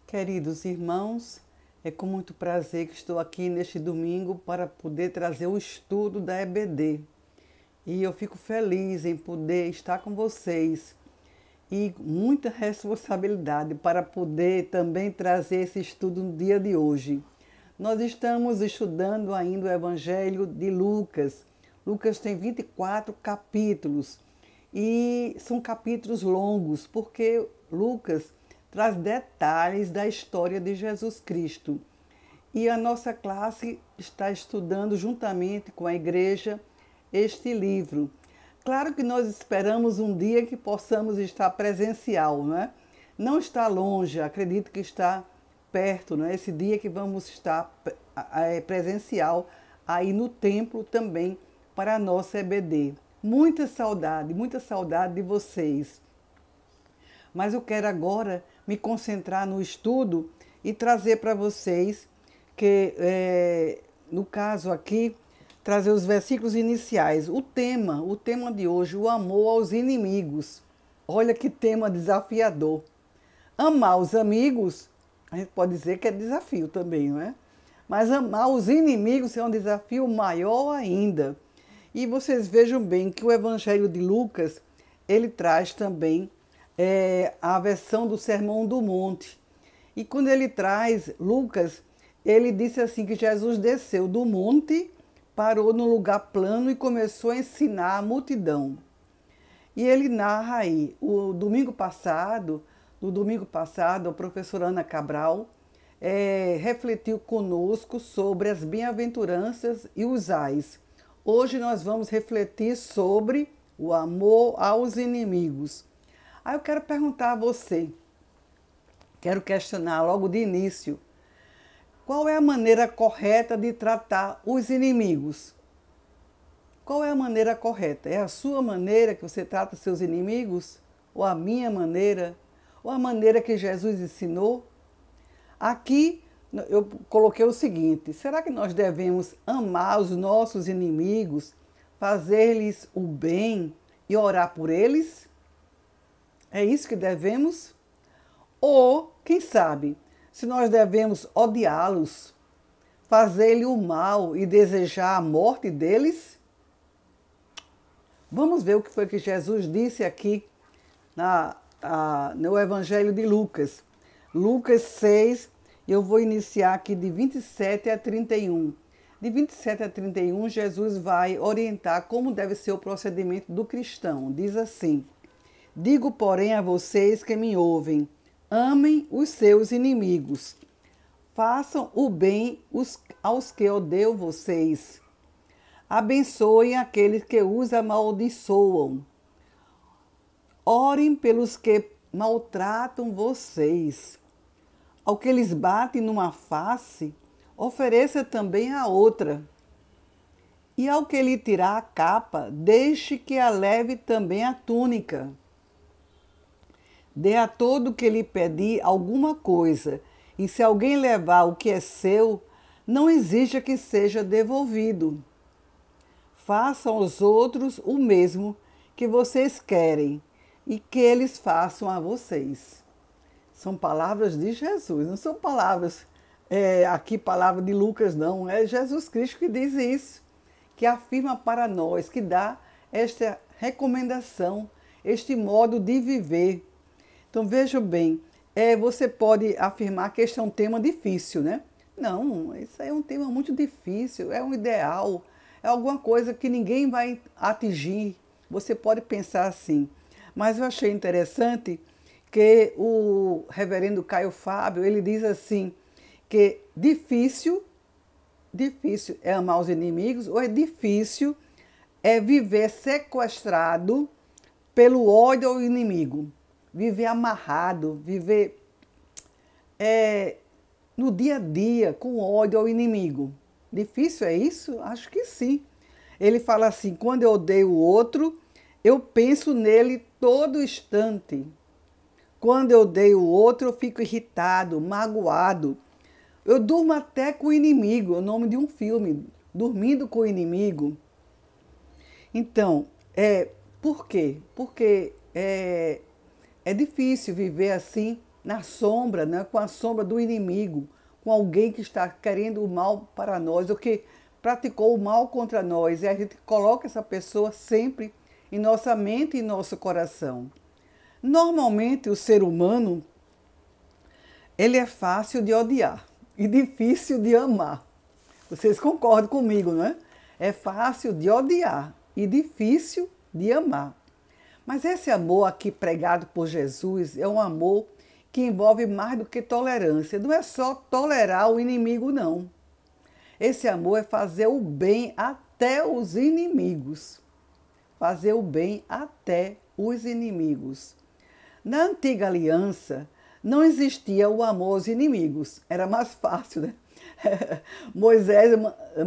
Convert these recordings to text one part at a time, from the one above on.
Queridos irmãos, é com muito prazer que estou aqui neste domingo para poder trazer o estudo da EBD. E eu fico feliz em poder estar com vocês e muita responsabilidade para poder também trazer esse estudo no dia de hoje. Nós estamos estudando ainda o Evangelho de Lucas. Lucas tem 24 capítulos e são capítulos longos, porque Lucas traz detalhes da história de Jesus Cristo. E a nossa classe está estudando juntamente com a igreja este livro. Claro que nós esperamos um dia que possamos estar presencial, não é? Não está longe, acredito que está perto, não é? Esse dia que vamos estar presencial aí no templo também para a nossa EBD. Muita saudade de vocês. Mas eu quero agora me concentrar no estudo e trazer para vocês que, no caso aqui, trazer os versículos iniciais. O tema de hoje, o amor aos inimigos. Olha que tema desafiador. Amar os amigos, a gente pode dizer que é desafio também, não é? Mas amar os inimigos é um desafio maior ainda. E vocês vejam bem que o Evangelho de Lucas, ele traz também a versão do Sermão do Monte. E quando ele traz, Lucas, ele disse assim que Jesus desceu do monte, parou num lugar plano e começou a ensinar a multidão. E ele narra aí, no domingo passado, a professora Ana Cabral refletiu conosco sobre as bem-aventuranças e os ais. Hoje nós vamos refletir sobre o amor aos inimigos. Aí eu quero perguntar a você, quero questionar logo de início, qual é a maneira correta de tratar os inimigos? Qual é a maneira correta? É a sua maneira que você trata seus inimigos? Ou a minha maneira? Ou a maneira que Jesus ensinou? Aqui eu coloquei o seguinte: será que nós devemos amar os nossos inimigos, fazer-lhes o bem e orar por eles? É isso que devemos? Ou, quem sabe, se nós devemos odiá-los, fazer-lhe o mal e desejar a morte deles? Vamos ver o que foi que Jesus disse aqui no Evangelho de Lucas. Lucas 6, eu vou iniciar aqui de 27 a 31. De 27 a 31, Jesus vai orientar como deve ser o procedimento do cristão. Diz assim: digo, porém, a vocês que me ouvem, amem os seus inimigos, façam o bem aos que odeiam vocês, abençoem aqueles que os amaldiçoam, orem pelos que maltratam vocês, ao que lhes batem numa face, ofereça também a outra, e ao que lhe tirar a capa, deixe que a leve também a túnica. Dê a todo que lhe pedir alguma coisa, e se alguém levar o que é seu, não exija que seja devolvido. Façam aos outros o mesmo que vocês querem e que eles façam a vocês. São palavras de Jesus, não são palavras, palavra de Lucas, não. É Jesus Cristo que diz isso, que afirma para nós, que dá esta recomendação, este modo de viver. Então, vejam bem, você pode afirmar que este é um tema difícil, né? Não, isso aí é um tema muito difícil, é um ideal, é alguma coisa que ninguém vai atingir. Você pode pensar assim. Mas eu achei interessante que o reverendo Caio Fábio, ele diz assim, que difícil é amar os inimigos, ou é difícil viver sequestrado pelo ódio ao inimigo. Viver amarrado, viver no dia a dia com ódio ao inimigo. Difícil é isso? Acho que sim. Ele fala assim: quando eu odeio o outro, eu penso nele todo instante. Quando eu odeio o outro, eu fico irritado, magoado. Eu durmo até com o inimigo, é o nome de um filme, Dormindo com o Inimigo. Então, por quê? Porque é difícil viver assim, na sombra, né, com a sombra do inimigo, com alguém que está querendo o mal para nós, ou que praticou o mal contra nós, e a gente coloca essa pessoa sempre em nossa mente e em nosso coração. Normalmente o ser humano, ele é fácil de odiar e difícil de amar. Vocês concordam comigo, não é? É fácil de odiar e difícil de amar. Mas esse amor aqui pregado por Jesus é um amor que envolve mais do que tolerância. Não é só tolerar o inimigo, não. Esse amor é fazer o bem até os inimigos. Fazer o bem até os inimigos. Na antiga aliança, não existia o amor aos inimigos. Era mais fácil, né? Moisés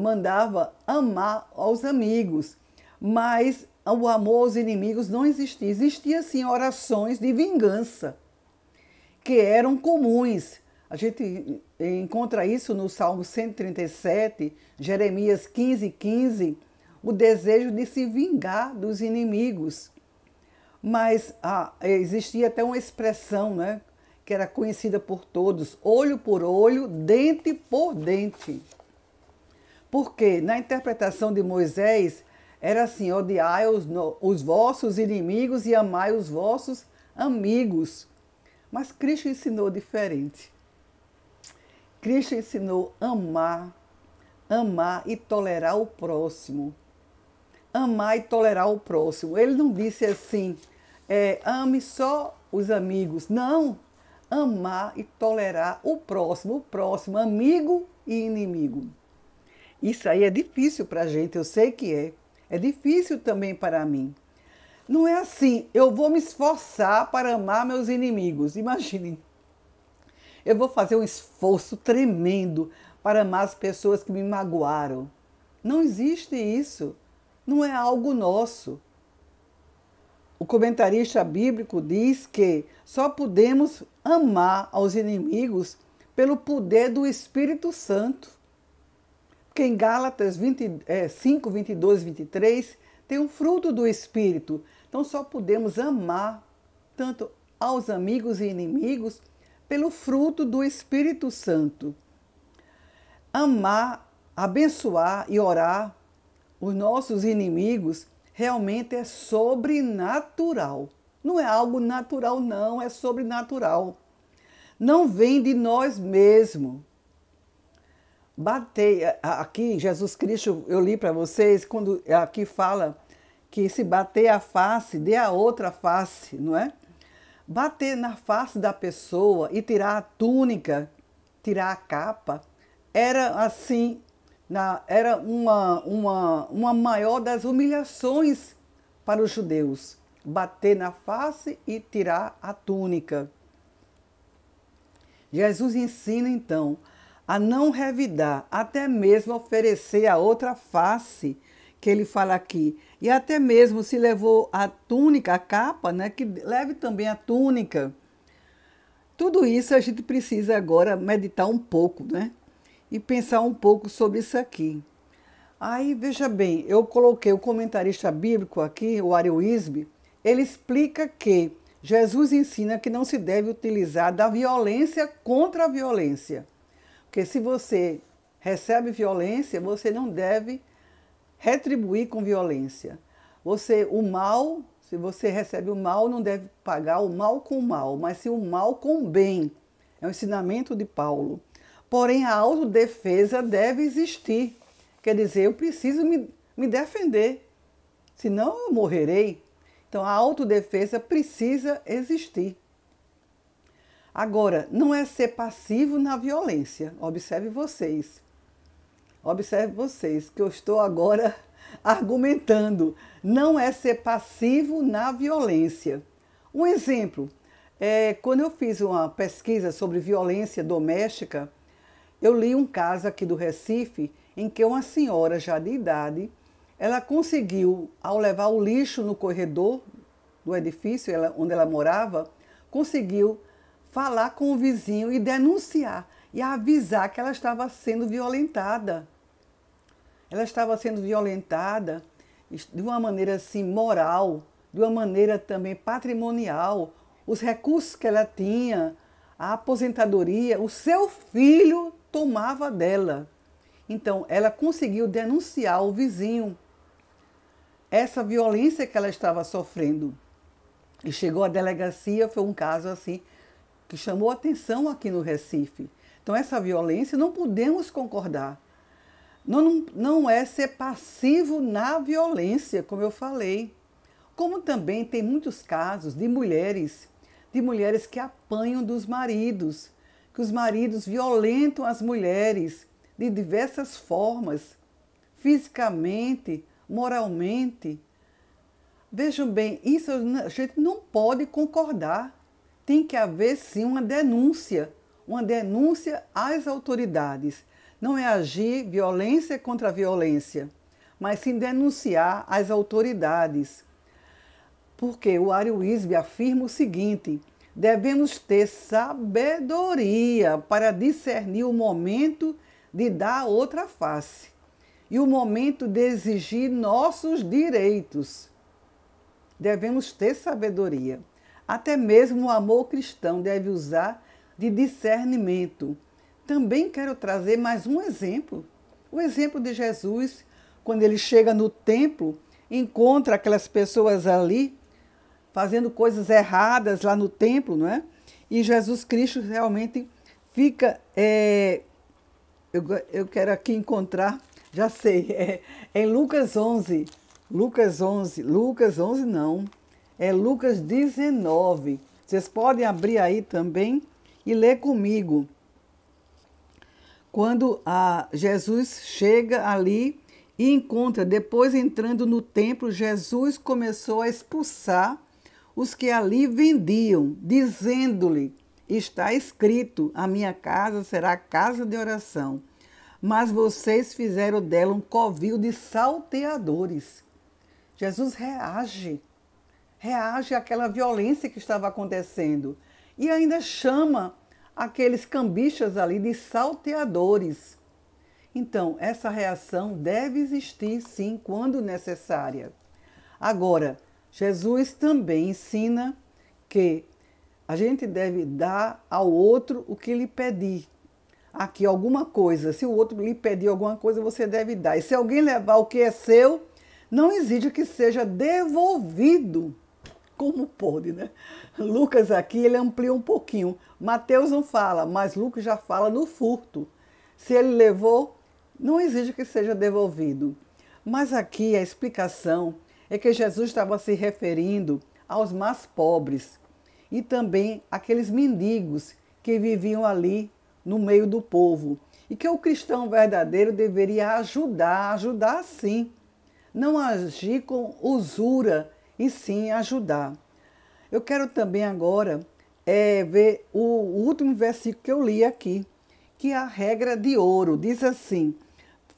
mandava amar aos amigos, mas o amor aos inimigos não existia. Existia, sim, orações de vingança, que eram comuns. A gente encontra isso no Salmo 137, Jeremias 15:15, o desejo de se vingar dos inimigos. Mas existia até uma expressão, né, que era conhecida por todos, olho por olho, dente por dente. Porque na interpretação de Moisés era assim, odiai os vossos inimigos e amai os vossos amigos. Mas Cristo ensinou diferente. Cristo ensinou amar e tolerar o próximo. Amar e tolerar o próximo. Ele não disse assim, ame só os amigos. Não, amar e tolerar o próximo, amigo e inimigo. Isso aí é difícil para a gente, eu sei que é. É difícil também para mim. Não é assim, eu vou me esforçar para amar meus inimigos. Imaginem, eu vou fazer um esforço tremendo para amar as pessoas que me magoaram. Não existe isso. Não é algo nosso. O comentarista bíblico diz que só podemos amar aos inimigos pelo poder do Espírito Santo. Porque em Gálatas 5, 22 e 23 tem um fruto do Espírito. Então só podemos amar tanto aos amigos e inimigos pelo fruto do Espírito Santo. Amar, abençoar e orar os nossos inimigos realmente é sobrenatural. Não é algo natural, não, é sobrenatural. Não vem de nós mesmos. Aqui, Jesus Cristo, eu li para vocês, quando aqui fala que se bater a face, dê a outra face, não é? Bater na face da pessoa e tirar a túnica, tirar a capa, era assim, era uma maior das humilhações para os judeus. Bater na face e tirar a túnica. Jesus ensina, então, a não revidar, até mesmo oferecer a outra face, que ele fala aqui. E até mesmo se levou a túnica, a capa, né, que leve também a túnica. Tudo isso a gente precisa agora meditar um pouco, né? E pensar um pouco sobre isso aqui. Aí, veja bem, eu coloquei o comentarista bíblico aqui, o Ari Wisby, ele explica que Jesus ensina que não se deve utilizar da violência contra a violência. Porque se você recebe violência, você não deve retribuir com violência. Se você recebe o mal, não deve pagar o mal com o mal, mas sim o mal com o bem. É o ensinamento de Paulo. Porém, a autodefesa deve existir. Quer dizer, eu preciso me defender, senão eu morrerei. Então, a autodefesa precisa existir. Agora, não é ser passivo na violência. Observe vocês, que eu estou agora argumentando. Não é ser passivo na violência. Um exemplo, quando eu fiz uma pesquisa sobre violência doméstica, eu li um caso aqui do Recife, em que uma senhora já de idade, ela conseguiu, ao levar o lixo no corredor do edifício onde ela morava, conseguiu falar com o vizinho e denunciar, e avisar que ela estava sendo violentada. Ela estava sendo violentada de uma maneira assim moral, de uma maneira também patrimonial. Os recursos que ela tinha, a aposentadoria, o seu filho tomava dela. Então, ela conseguiu denunciar ao vizinho essa violência que ela estava sofrendo. E chegou à delegacia, foi um caso assim, que chamou atenção aqui no Recife. Então, essa violência não podemos concordar. Não é ser passivo na violência, como eu falei. Como também tem muitos casos de mulheres que apanham dos maridos, que os maridos violentam as mulheres de diversas formas, fisicamente, moralmente. Vejam bem, isso a gente não pode concordar. Tem que haver sim uma denúncia às autoridades. Não é agir violência contra violência, mas sim denunciar às autoridades. Porque o Mário Wisby afirma o seguinte: devemos ter sabedoria para discernir o momento de dar outra face e o momento de exigir nossos direitos. Devemos ter sabedoria. Até mesmo o amor cristão deve usar de discernimento. Também quero trazer mais um exemplo. O exemplo de Jesus, quando ele chega no templo, encontra aquelas pessoas ali fazendo coisas erradas lá no templo, não é? E Jesus Cristo realmente fica... eu quero aqui encontrar, já sei, em Lucas 11. Lucas 11 não, é Lucas 19. Vocês podem abrir aí também e ler comigo. Quando Jesus chega ali e encontra, depois entrando no templo, Jesus começou a expulsar os que ali vendiam, dizendo-lhe: está escrito, a minha casa será casa de oração, mas vocês fizeram dela um covil de salteadores. Jesus reage àquela violência que estava acontecendo e ainda chama aqueles cambistas ali de salteadores. Então, essa reação deve existir, sim, quando necessária. Agora, Jesus também ensina que a gente deve dar ao outro o que lhe pedir. Aqui, alguma coisa, se o outro lhe pedir alguma coisa, você deve dar. E se alguém levar o que é seu, não exige que seja devolvido. Como pode, né? Lucas aqui, ele amplia um pouquinho. Mateus não fala, mas Lucas já fala no furto. Se ele levou, não exige que seja devolvido. Mas aqui a explicação é que Jesus estava se referindo aos mais pobres e também aqueles mendigos que viviam ali no meio do povo. E que o cristão verdadeiro deveria ajudar sim. Não agir com usura, e sim ajudar. Eu quero também agora ver o último versículo que eu li aqui, que é a regra de ouro. Diz assim: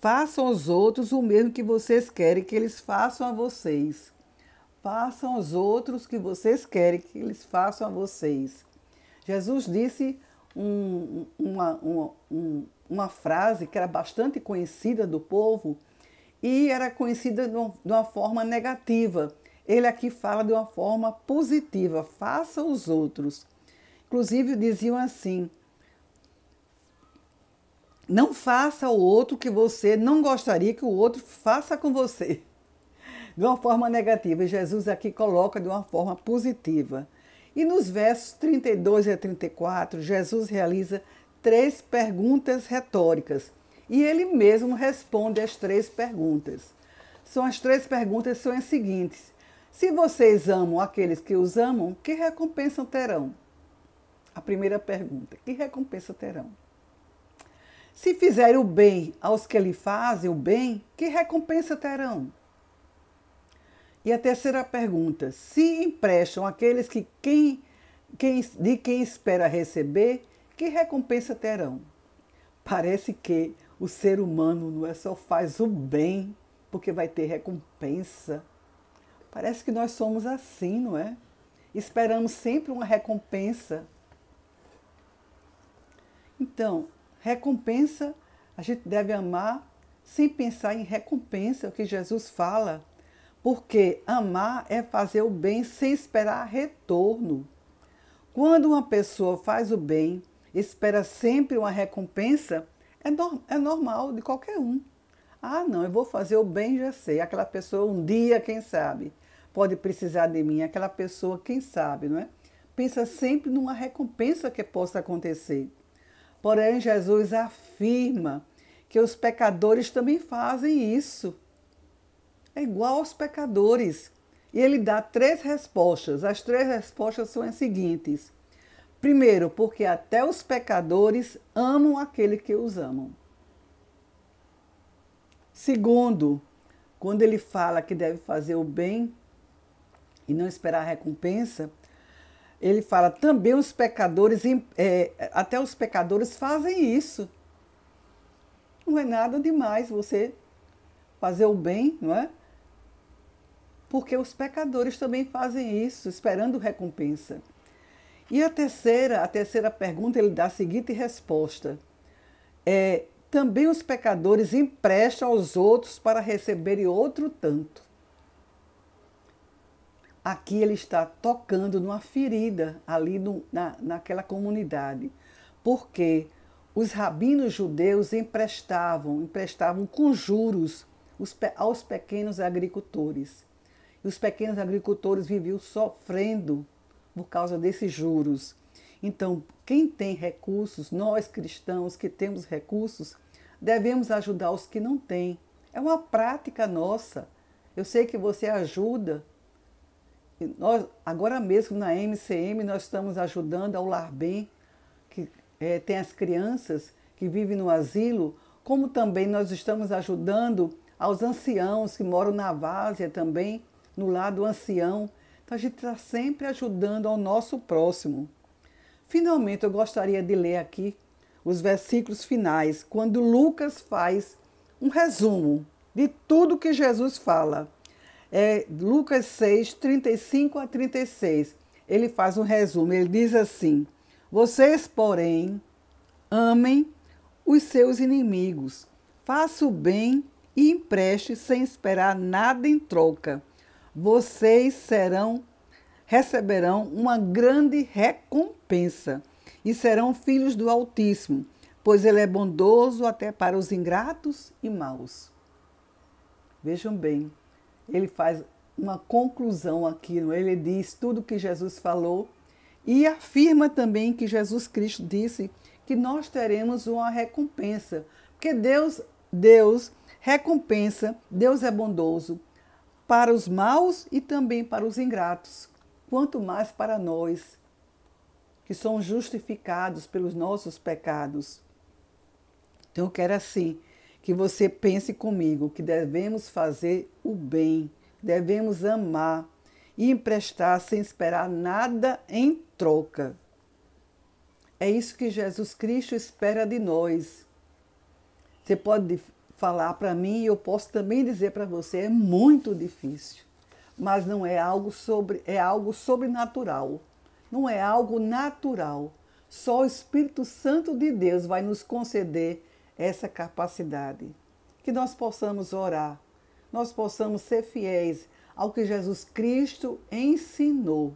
façam aos outros o mesmo que vocês querem que eles façam a vocês. Façam aos outros o que vocês querem que eles façam a vocês. Jesus disse uma frase que era bastante conhecida do povo e era conhecida de uma forma negativa. Ele aqui fala de uma forma positiva: faça aos outros. Inclusive diziam assim: não faça ao outro o que você não gostaria que o outro faça com você. De uma forma negativa. E Jesus aqui coloca de uma forma positiva. E nos versos 32 a 34, Jesus realiza 3 perguntas retóricas. E ele mesmo responde as 3 perguntas. As 3 perguntas são as seguintes: se vocês amam aqueles que os amam, que recompensa terão? A primeira pergunta: que recompensa terão? Se fizerem o bem aos que lhe fazem o bem, que recompensa terão? E a terceira pergunta: se emprestam aqueles de quem espera receber, que recompensa terão? Parece que o ser humano não é só faz o bem porque vai ter recompensa. Parece que nós somos assim, não é? Esperamos sempre uma recompensa. Então, recompensa, a gente deve amar sem pensar em recompensa, é o que Jesus fala. Porque amar é fazer o bem sem esperar retorno. Quando uma pessoa faz o bem, espera sempre uma recompensa, é normal de qualquer um. Ah, não, eu vou fazer o bem, já sei. Aquela pessoa um dia, quem sabe, pode precisar de mim. Aquela pessoa, quem sabe, não é? Pensa sempre numa recompensa que possa acontecer. Porém, Jesus afirma que os pecadores também fazem isso. É igual aos pecadores. E ele dá 3 respostas. As 3 respostas são as seguintes. Primeiro, porque até os pecadores amam aquele que os amam. Segundo, quando ele fala que deve fazer o bem e não esperar a recompensa, ele fala também os pecadores, até os pecadores fazem isso. Não é nada demais você fazer o bem, não é? Porque os pecadores também fazem isso, esperando recompensa. E a terceira pergunta, ele dá a seguinte resposta. Também os pecadores emprestam aos outros para receberem outro tanto. Aqui ele está tocando numa ferida ali naquela comunidade. Porque os rabinos judeus emprestavam com juros aos pequenos agricultores. E os pequenos agricultores viviam sofrendo por causa desses juros. Então, quem tem recursos, nós cristãos que temos recursos, devemos ajudar os que não têm. É uma prática nossa. Eu sei que você ajuda. Nós, agora mesmo na MCM, nós estamos ajudando ao Lar Bem, que tem as crianças que vivem no asilo, como também nós estamos ajudando aos anciãos que moram na várzea também, no lar do ancião. Então a gente está sempre ajudando ao nosso próximo. Finalmente, eu gostaria de ler aqui os versículos finais, quando Lucas faz um resumo de tudo que Jesus fala. Lucas 6, 35 a 36. Ele faz um resumo, ele diz assim: vocês, porém, amem os seus inimigos, faça o bem e empreste sem esperar nada em troca. Vocês receberão uma grande recompensa e serão filhos do Altíssimo, pois ele é bondoso até para os ingratos e maus. Vejam bem, ele faz uma conclusão aqui, ele diz tudo que Jesus falou e afirma também que Jesus Cristo disse que nós teremos uma recompensa, porque Deus recompensa, Deus é bondoso para os maus e também para os ingratos, quanto mais para nós, que somos justificados pelos nossos pecados. Então eu quero assim, que você pense comigo, que devemos fazer o bem, devemos amar e emprestar sem esperar nada em troca. É isso que Jesus Cristo espera de nós. Você pode falar para mim e eu posso também dizer para você, é muito difícil. Mas não é algo sobrenatural. Não é algo natural. Só o Espírito Santo de Deus vai nos conceder essa capacidade. Que nós possamos orar, nós possamos ser fiéis ao que Jesus Cristo ensinou.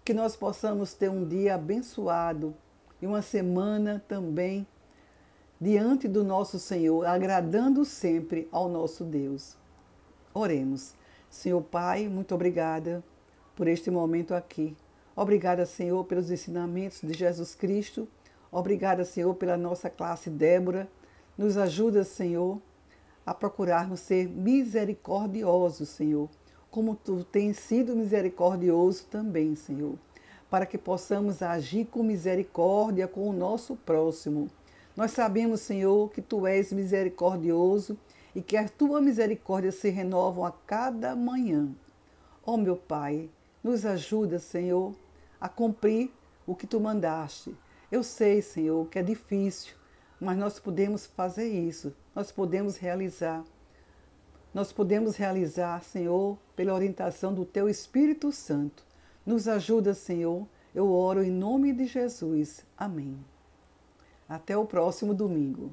Que nós possamos ter um dia abençoado e uma semana também diante do nosso Senhor, agradando sempre ao nosso Deus. Oremos. Senhor Pai, muito obrigada por este momento aqui. Obrigada, Senhor, pelos ensinamentos de Jesus Cristo. Obrigada, Senhor, pela nossa classe Débora. Nos ajuda, Senhor, a procurarmos ser misericordiosos, Senhor, como Tu tens sido misericordioso também, Senhor, para que possamos agir com misericórdia com o nosso próximo. Nós sabemos, Senhor, que Tu és misericordioso e que a Tua misericórdia se renovam a cada manhã. Ó meu Pai, nos ajuda, Senhor, a cumprir o que Tu mandaste. Eu sei, Senhor, que é difícil, mas nós podemos fazer isso, nós podemos realizar. Nós podemos realizar, Senhor, pela orientação do Teu Espírito Santo. Nos ajuda, Senhor, eu oro em nome de Jesus. Amém. Até o próximo domingo.